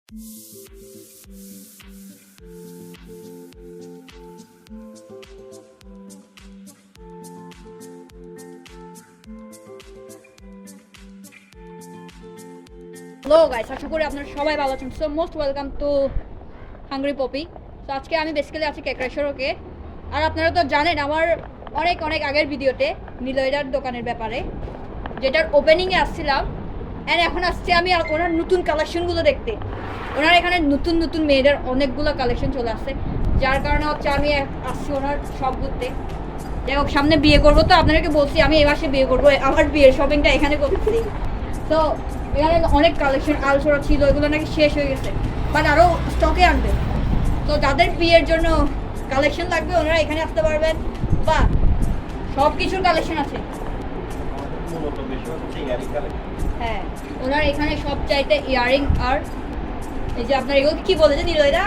Hello guys, আশা করি আপনারা সবাই ভালো আছেন। So most welcome to Hungry Poppy. তো আজকে আমি বেসিক্যালি আছি কেকড়াইশরকে। আর আপনারা তো জানেন আমার অনেক অনেক আগের ভিডিওতে নিলয়দার দোকানের ব্যাপারে, যেটার ওপেনিংয়ে আসছিলাম। অ্যান্ড এখন আসছি আমি ওনার নতুন কালেকশনগুলো দেখতে। ওনার এখানে নতুন নতুন মেয়েদের অনেকগুলো কালেকশন চলে আসছে, যার কারণে হচ্ছে আমি আসছি ওনার সব ঘুরতে। যাই হোক, সামনে বিয়ে করবো, তো আপনাদেরকে বলছি আমি এই মাসে বিয়ে করবো, আমার বিয়ের শপিংটা এখানে করতেছি। তো এখানে অনেক কালেকশন আলসোরা ছিল, এগুলো নাকি শেষ হয়ে গেছে, বাট আরও স্টকে আনবে। তো যাদের বিয়ের জন্য কালেকশন লাগবে ওনারা এখানে আসতে পারবেন, বা সব কিছুর কালেকশন আছে। হ্যাঁ, ওনার এখানে সব চাইতে ইয়ারিং আর এই যে আপনার এগুলো কি বলে যে নিল এটা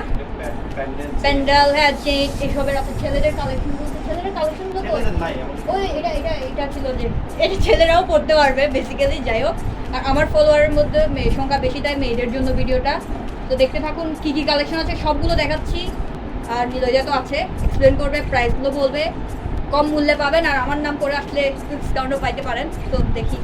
প্যান্ডেল, হ্যাঁ চেইন, এসবের আপনার ছেলেদের কালেকশন বলতে ছেলেদের কালেকশনগুলো তো ওই এটা ছিল যে এটা ছেলেরাও পড়তে পারবে বেসিক্যালি। যাই হোক, আর আমার ফলোয়ারের মধ্যে মেয়ের সংখ্যা বেশি, তাই মেয়েদের জন্য ভিডিওটা। তো দেখতে থাকুন কী কী কালেকশন আছে, সবগুলো দেখাচ্ছি। আর নিলয়দা তো আছে, এক্সপ্লেন করবে, প্রাইসগুলো বলবে, কম মূল্যে পাবেন। আর আমার নাম করে আসলে ডিসকাউন্টও পাইতে পারেন। তো দেখি।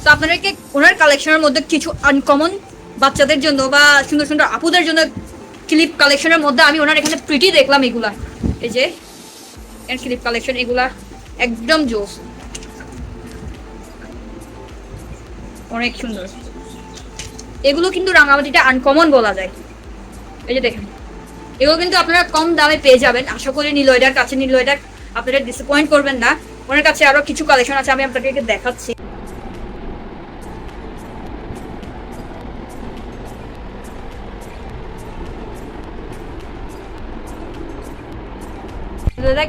তো আপনাদেরকে ওনার কালেকশনের মধ্যে কিছু আনকমন বাচ্চাদের জন্য বা সুন্দর সুন্দর আপুদের জন্য ক্লিপ কালেকশনের মধ্যে আমি ওনার এখানে প্রিটি দেখলাম। এগুলা এই যে ক্লিপ কালেকশন, এগুলা একদম জোস, অনেক সুন্দর। এগুলো কিন্তু রাঙামাটিটা আনকমন বলা যায়। এই যে দেখেন, এগুলো কিন্তু আপনারা কম দামে পেয়ে যাবেন। আশা করি নিলয়দার কাছে, নিলয়দার আপনারা ডিসঅ্যাপয়েন্ট করবেন না। ওনার কাছে আরো কিছু কালেকশন আছে, আমি আপনাদেরকে দেখাচ্ছি।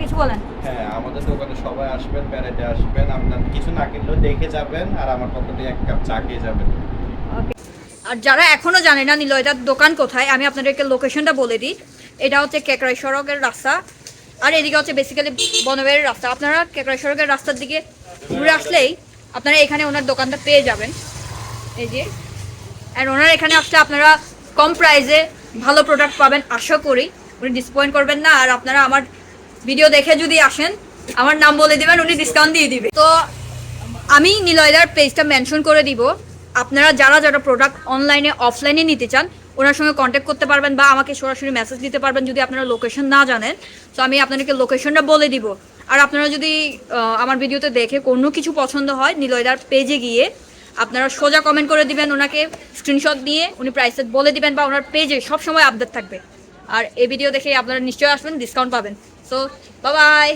কিছু বলেন? হ্যাঁ, আমাদের দোকানে সবাই আসবেন, বেড়াতে আসবেন, আপনার কিছু না কিনলেও দেখে যাবেন, আর আমার পক্ষ থেকে এক কাপ চা খেয়ে যাবেন। আর যারা এখনো জানে না নিলয়দার দোকান কোথায়, আমি আপনাদেরকে লোকেশনটা বলে দিই। এটা হচ্ছে কেকড়াই সড়কের রাস্তা, আর এদিকে হচ্ছে বেসিক্যালি বনবের রাস্তা। আপনারা কেকড়াই সড়কের রাস্তার দিকে ঘুরে আসলেই আপনারা এখানে ওনার দোকানটা পেয়ে যাবেন। এই যে, আর ওনার এখানে আসলে আপনারা কম প্রাইসে ভালো প্রোডাক্ট পাবেন আশা করি। উনি ডিসঅ্যাপয়েন্ট করবেন না। আর আপনারা আমার ভিডিও দেখে যদি আসেন, আমার নাম বলে দিবেন, উনি ডিসকাউন্ট দিয়ে দিবে। তো আমি নিলয়দার পেজটা মেনশন করে দিব। আপনারা যারা যারা প্রোডাক্ট অনলাইনে অফলাইনে নিতে চান ওনার সঙ্গে কন্ট্যাক্ট করতে পারবেন, বা আমাকে সরাসরি মেসেজ দিতে পারবেন যদি আপনারা লোকেশন না জানেন। তো আমি আপনাদেরকে লোকেশনটা বলে দিব। আর আপনারা যদি আমার ভিডিওতে দেখে কোনো কিছু পছন্দ হয়, নিলয়দার পেজে গিয়ে আপনারা সোজা কমেন্ট করে দিবেন, ওনাকে স্ক্রিনশট দিয়ে উনি প্রাইসে বলে দিবেন, বা ওনার পেজে সবসময় আপডেট থাকবে। আর এই ভিডিও দেখে আপনারা নিশ্চয়ই আসবেন, ডিসকাউন্ট পাবেন। So bye bye.